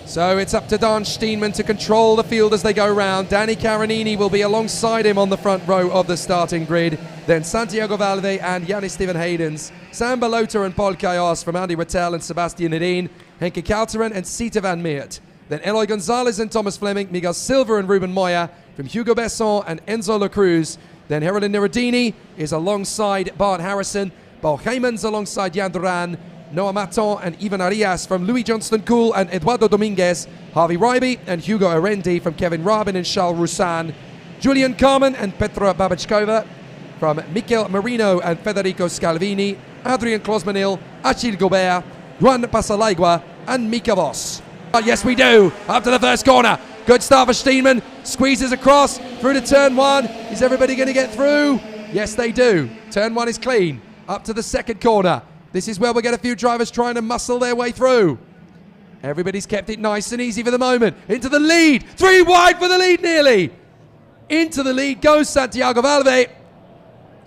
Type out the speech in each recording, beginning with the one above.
So it's up to Dan Steenman to control the field as they go round. Danny Caronini will be alongside him on the front row of the starting grid. Then Santiago Valve and Yannis Steven Haydens. Sam Balota and Paul Cayos from Andy Rattel and Sebastian Hedin. Henke Kalteren and Sita van Meert. Then Eloy Gonzalez and Thomas Fleming. Miguel Silva and Ruben Moya from Hugo Besson and Enzo La Cruz. Then Herolin Nirodini is alongside Bart Harrison. Paul Heymans alongside Jan Duran. Noah Maton and Ivan Arias from Louis Johnston Cool and Eduardo Dominguez, Harvey Ryby and Hugo Arendi from Kevin Rabin and Charles Roussan, Julian Carmen and Petra Babachkova from Mikel Marino and Federico Scalvini, Adrian Klosmanil, Achille Gobert, Juan Pasalaigua and Mika Voss. Yes, we do. Up to the first corner. Good start for Steenman. Squeezes across through to turn one. Is everybody going to get through? Yes, they do. Turn one is clean. Up to the second corner. This is where we'll get a few drivers trying to muscle their way through. Everybody's kept it nice and easy for the moment. Into the lead. 3 wide for the lead nearly. Into the lead goes Santiago Valve.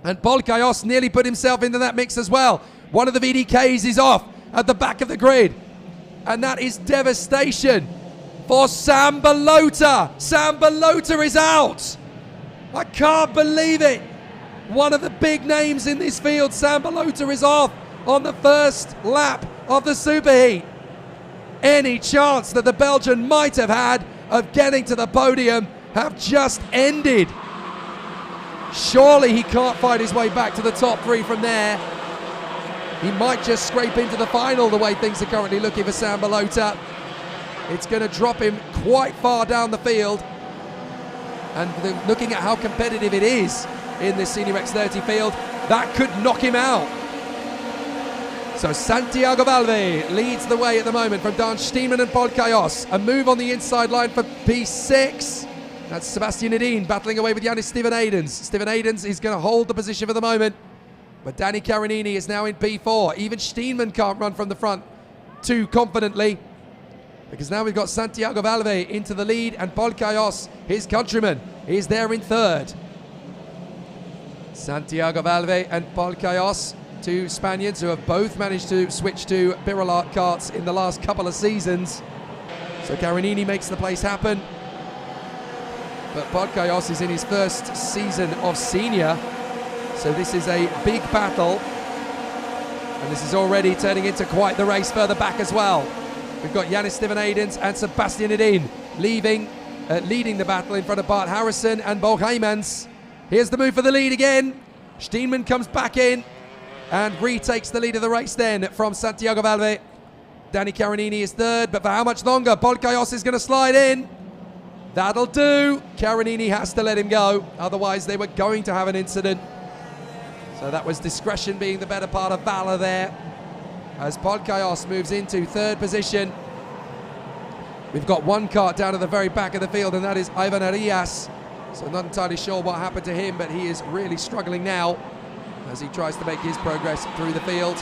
And Paul Cayos nearly put himself into that mix as well. One of the VDKs is off at the back of the grid. And that is devastation for Sam Balota. Sam Balota is out. I can't believe it. One of the big names in this field, Sam Balota, is off on the first lap of the superheat. Any chance that the Belgian might have had of getting to the podium have just ended. Surely he can't fight his way back to the top 3 from there. He might just scrape into the final the way things are currently looking for Sam Balota. It's going to drop him quite far down the field. And looking at how competitive it is in this Senior X30 field, that could knock him out. So Santiago Valve leads the way at the moment from Dan Steenman and Paul Cayos. A move on the inside line for P6. That's Sebastian Hedin battling away with Yannis Steven Haydens. Steven Haydens is going to hold the position for the moment. But Danny Caronini is now in P4. Even Steenman can't run from the front too confidently, because now we've got Santiago Valve into the lead and Paul Cayos, his countryman, is there in third. Santiago Valve and Paul Cayos, 2 Spaniards who have both managed to switch to Birolart karts in the last couple of seasons. So Caronini makes the place happen. But Paul Cayos is in his first season of senior. So this is a big battle. And this is already turning into quite the race further back as well. We've got Yannis Steven Haydens and Sebastian Hedin leading the battle in front of Bart Harrison and Bo Heymans. Here's the move for the lead again. Steenman comes back in and retakes the lead of the race then from Santiago Valve. Danny Caronini is third, but for how much longer? Paul Cayos is going to slide in. That'll do. Caronini has to let him go, otherwise they were going to have an incident. So that was discretion being the better part of valor there, as Paul Cayos moves into third position. We've got one kart down at the very back of the field, and that is Ivan Arias. So not entirely sure what happened to him, but he is really struggling now as he tries to make his progress through the field.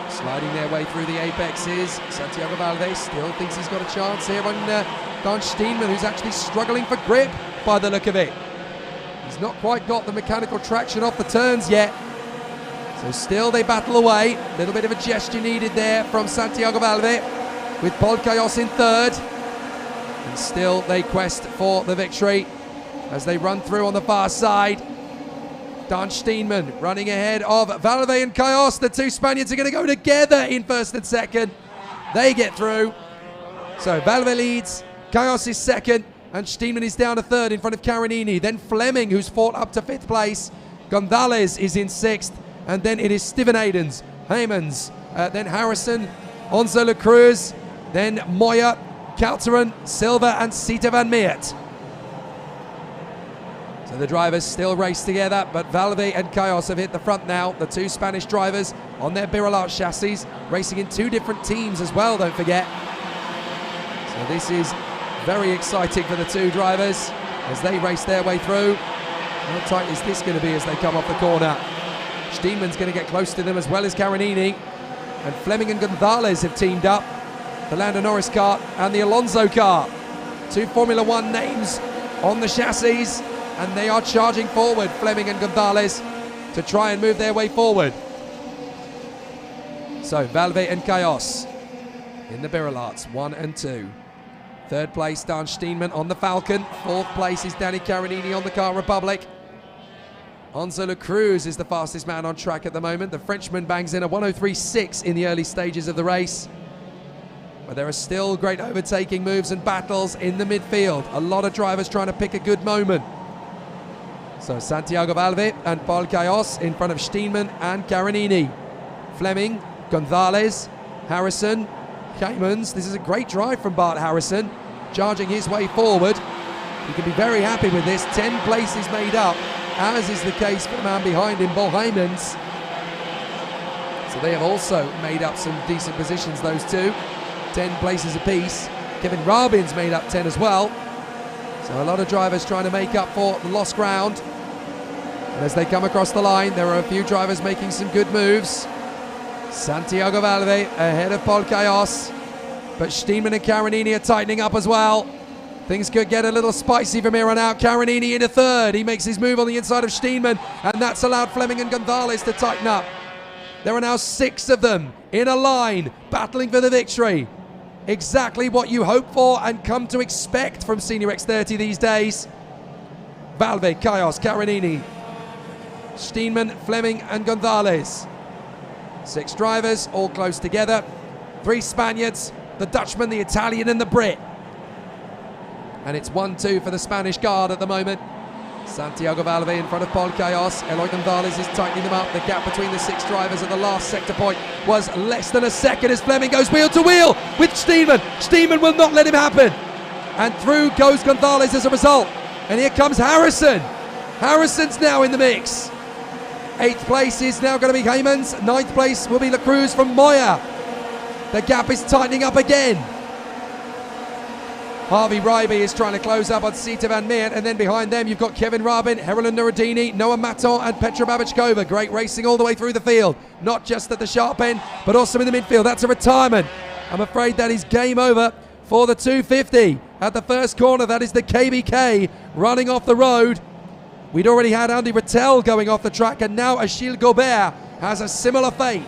Sliding their way through the apexes. Santiago Valve still thinks he's got a chance here on Dan Steenman, who's actually struggling for grip by the look of it. He's not quite got the mechanical traction off the turns yet. So still they battle away. A little bit of a gesture needed there from Santiago Valve, with Paul Cayos in third. And still they quest for the victory as they run through on the far side. Dan Steenman running ahead of Valve and Cayos. The 2 Spaniards are going to go together in first and second. They get through. So Valve leads, Cayos is second, and Steenman is down to third in front of Caronini. Then Fleming, who's fought up to 5th place. Gonzalez is in 6th, and then it is Steven Haydens, Heymans, then Harrison, Enzo La Cruz, then Moya, Kalteren, Silva and Sita van Meert. So the drivers still race together, but Valve and Cayos have hit the front now. The 2 Spanish drivers on their Birolart chassis, racing in 2 different teams as well, don't forget. So this is very exciting for the 2 drivers as they race their way through. How tight is this going to be as they come off the corner? Steenman's going to get close to them, as well as Caronini. And Fleming and Gonzalez have teamed up. The Lando Norris kart and the Alonso kart. 2 Formula 1 names on the chassis, and they are charging forward, Fleming and Gonzalez, to try and move their way forward. So Valve and Cayos in the Birolats, 1 and 2. Third place, Dan Steenman on the Falcon. Fourth place is Danny Carinini on the Car Republic. Angelo Cruz is the fastest man on track at the moment. The Frenchman bangs in a 1:03.6 in the early stages of the race. But there are still great overtaking moves and battles in the midfield. A lot of drivers trying to pick a good moment. So Santiago Valve and Paul Cayos in front of Steenman and Carinini. Fleming, Gonzalez, Harrison, Caymans. This is a great drive from Bart Harrison, charging his way forward. He can be very happy with this. 10 places made up, as is the case for the man behind him, Bo Heymans. So they have also made up some decent positions, those two. 10 places apiece. Kevin Rabin's made up 10 as well. So a lot of drivers trying to make up for the lost ground. And as they come across the line, there are a few drivers making some good moves. Santiago Valve ahead of Paul Cayos, but Steenman and Carinini are tightening up as well. Things could get a little spicy from here on out. Carinini into third. He makes his move on the inside of Steenman, and that's allowed Fleming and Gonzalez to tighten up. There are now 6 of them in a line, battling for the victory. Exactly what you hope for and come to expect from Senior X30 these days. Valve, Cayos, Carinini, Steenman, Fleming and Gonzalez. 6 drivers, all close together. 3 Spaniards, the Dutchman, the Italian and the Brit. And it's 1-2 for the Spanish guard at the moment. Santiago Valve in front of Paul Cayos. Eloy Gonzalez is tightening them up. The gap between the 6 drivers at the last sector point was less than a second as Fleming goes wheel to wheel with Steenman. Steenman will not let him happen. And through goes Gonzalez as a result. And here comes Harrison. Harrison's now in the mix. 8th place is now going to be Heymans. 9th place will be La Cruz from Moya. The gap is tightening up again. Harvey Ryby is trying to close up on Sita Van Meer, and then behind them you've got Kevin Rabin, Herolin Nuruddini, Noah Maton and Petra Babichkova. Great racing all the way through the field, not just at the sharp end but also in the midfield. That's a retirement. I'm afraid that is game over for the 250 at the first corner. That is the KBK running off the road. We'd already had Andy Rattel going off the track, and now Achille Gobert has a similar fate.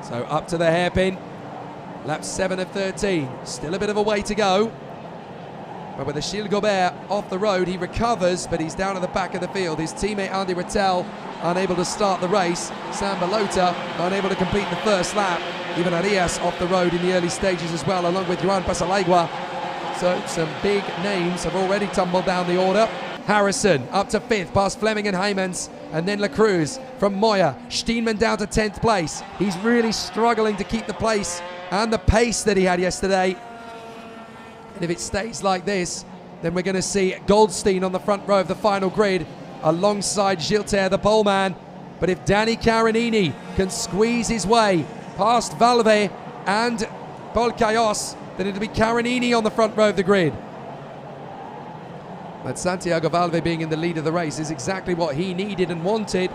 So up to the hairpin. Lap 7 of 13. Still a bit of a way to go. But with Achille Gobert off the road, he recovers, but he's down at the back of the field. His teammate Andy Rattel unable to start the race. Sam Balota unable to complete the first lap. Even Arias off the road in the early stages as well, along with Juan Pasalegua. So some big names have already tumbled down the order. Harrison up to 5th past Fleming and Heymans, and then La Cruz from Moya. Steenman down to 10th place. He's really struggling to keep the place and the pace that he had yesterday. And if it stays like this, then we're going to see Goldstein on the front row of the final grid alongside Gilter, the poleman. But if Danny Carinini can squeeze his way past Valve and Paul Cayos, then it'll be Carinini on the front row of the grid. But Santiago Valve being in the lead of the race is exactly what he needed and wanted,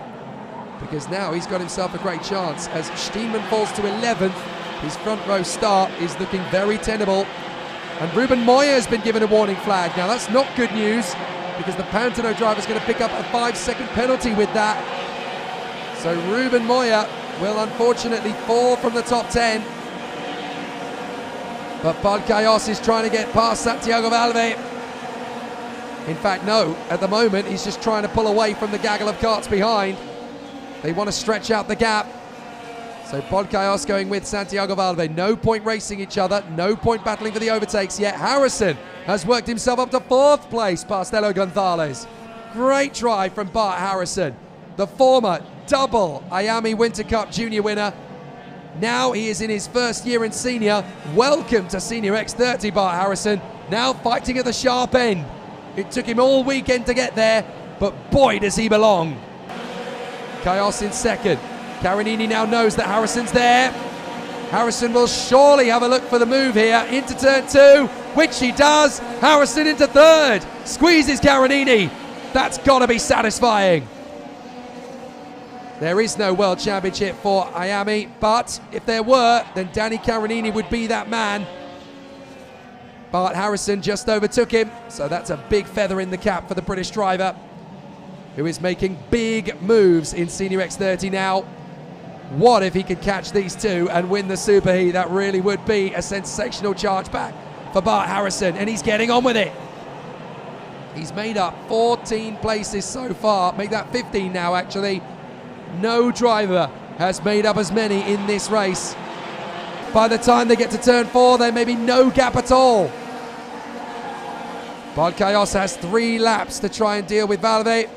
because now he's got himself a great chance. As Steenman falls to 11th, his front row start is looking very tenable. And Ruben Moya has been given a warning flag. Now that's not good news, because the Pantano driver is going to pick up a 5-second penalty with that. So Ruben Moya will unfortunately fall from the top 10. But Paul Cayos is trying to get past Santiago Valve. In fact, no, at the moment he's just trying to pull away from the gaggle of carts behind. They want to stretch out the gap. So Paul Cayos going with Santiago Valve. No point racing each other, no point battling for the overtakes yet. Harrison has worked himself up to 4th place past Eloy Gonzalez. Great drive from Bart Harrison, the former double IAME Winter Cup junior winner. Now he is in his first year in senior. Welcome to Senior X30, Bart Harrison. Now fighting at the sharp end. It took him all weekend to get there, but boy does he belong. Cayos in 2nd. Carinini now knows that Harrison's there. Harrison will surely have a look for the move here into turn 2, which he does. Harrison into 3rd. Squeezes Carinini. That's got to be satisfying. There is no World Championship for IAME, but if there were, then Danny Carinini would be that man. Bart Harrison just overtook him, so that's a big feather in the cap for the British driver, who is making big moves in Senior X30 now. What if he could catch these two and win the Superheat? That really would be a sensational charge back for Bart Harrison, and he's getting on with it. He's made up 14 places so far, make that 15 now actually. No driver has made up as many in this race. By the time they get to turn 4, there may be no gap at all. Balkayos has 3 laps to try and deal with Valve.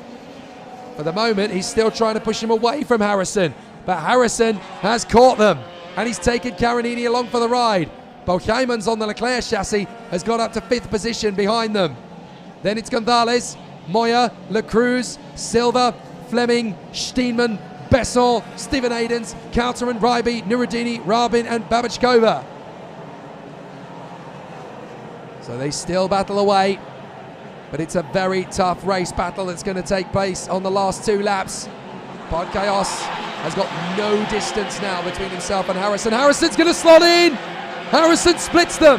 For the moment, he's still trying to push him away from Harrison, but Harrison has caught them, and he's taken Carinini along for the ride. Bochaiman's on the Leclerc chassis, has got up to 5th position behind them. Then it's Gonzalez, Moya, La Cruz, Silva, Fleming, Steenman, Besson, Stephen Aidens, Kauterman, Ryby, Nuruddini, Rabin and Babachkova. So they still battle away, but it's a very tough race battle that's going to take place on the last 2 laps. Balkayos has got no distance now between himself and Harrison. Harrison's going to slot in. Harrison splits them.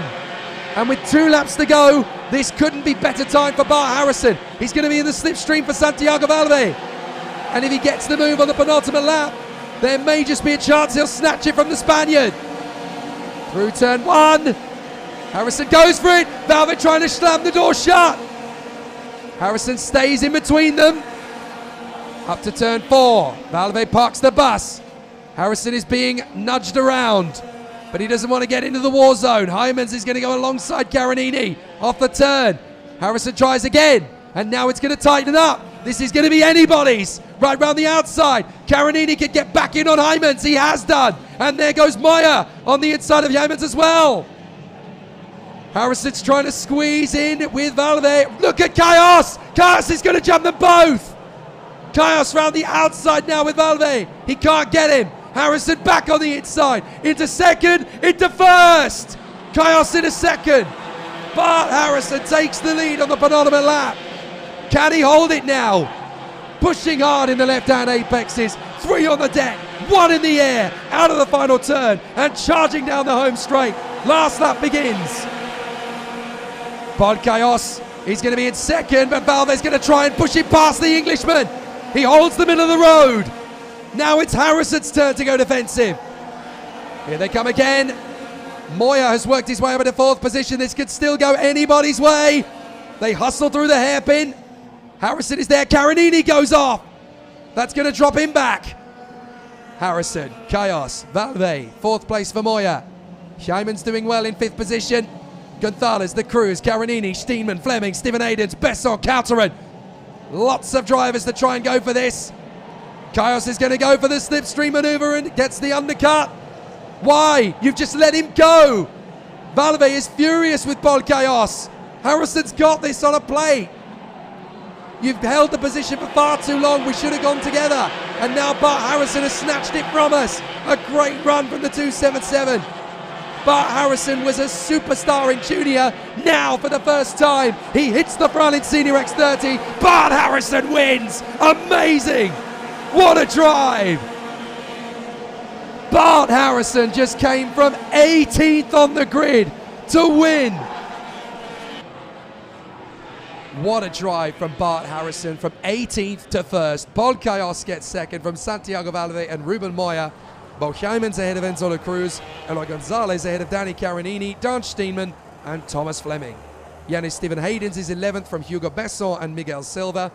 And with 2 laps to go, this couldn't be better time for Bart Harrison. He's going to be in the slipstream for Santiago Valve. And if he gets the move on the penultimate lap, there may just be a chance he'll snatch it from the Spaniard. Through turn 1, Harrison goes for it. Valve trying to slam the door shut. Harrison stays in between them. Up to turn 4, Valve parks the bus. Harrison is being nudged around, but he doesn't want to get into the war zone. Hyemans is going to go alongside Carinini off the turn. Harrison tries again, and now it's going to tighten up. This is going to be anybody's. Right round the outside. Carinini can get back in on Hyemans. He has done. And there goes Moya on the inside of Hyemans as well. Harrison's trying to squeeze in with Valve. Look at Kaios. Kaios is going to jump them both. Kaios round the outside now with Valve. He can't get him. Harrison back on the inside. Into second, into first. Kaios in a second. Bart Harrison takes the lead on the penultimate lap. Can he hold it now? Pushing hard in the left-hand apexes. 3 on the deck, 1 in the air, out of the final turn, and charging down the home straight. Last lap begins. Balkayos is going to be in second, but Valve's going to try and push him past the Englishman. He holds the middle of the road. Now it's Harrison's turn to go defensive. Here they come again. Moya has worked his way up into 4th position. This could still go anybody's way. They hustle through the hairpin. Harrison is there. Carinini goes off. That's going to drop him back. Harrison, Kaios, Valve, 4th place for Moya. Hyman's doing well in 5th position. Gonzalez, the Cruz, Carinini, Steenman, Fleming, Stephen Aidens, Besson, Kauterman. Lots of drivers to try and go for this. Kaios is going to go for the slipstream maneuver and gets the undercut. Why? You've just let him go. Valve is furious with Balkayos. Harrison's got this on a plate. You've held the position for far too long. We should have gone together. And now Bart Harrison has snatched it from us. A great run from the 277. Bart Harrison was a superstar in junior. Now for the first time, he hits the front in Senior X30. Bart Harrison wins. Amazing. What a drive. Bart Harrison just came from 18th on the grid to win. What a drive from Bart Harrison from 18th to 1st. Balkayos gets second from Santiago Valve and Ruben Moya. Bochaiman's ahead of Enzo La Cruz. Eloy Gonzalez ahead of Danny Carinini, Dan Steenman and Thomas Fleming. Yanis Stephen Haydens is 11th from Hugo Besson and Miguel Silva.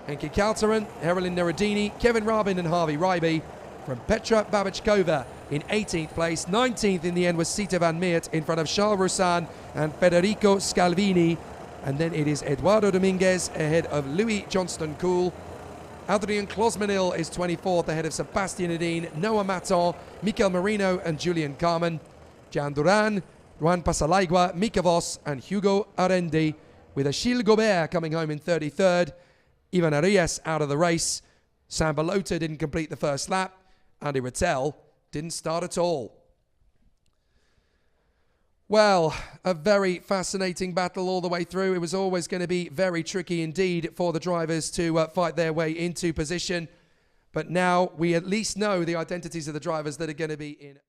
Henki Kauterman, Herolin Neradini, Kevin Rabin and Harvey Ryby. From Petra Babachkova in 18th place. 19th in the end was Sita van Meert in front of Charles Roussan and Federico Scalvini. And then it is Eduardo Dominguez ahead of Louis Johnston-Cool. Adrian Klosmanil is 24th ahead of Sebastian Edin, Noah Maton, Mikel Marino and Julian Carmen. Jan Duran, Juan Pasalaigua, Mika Vos and Hugo Arendi, with Achille Gobert coming home in 33rd. Ivan Arias out of the race. Sam Balota didn't complete the first lap. Andy Rattel didn't start at all. Well, a very fascinating battle all the way through. It was always going to be very tricky indeed for the drivers to fight their way into position. But now we at least know the identities of the drivers that are going to be in.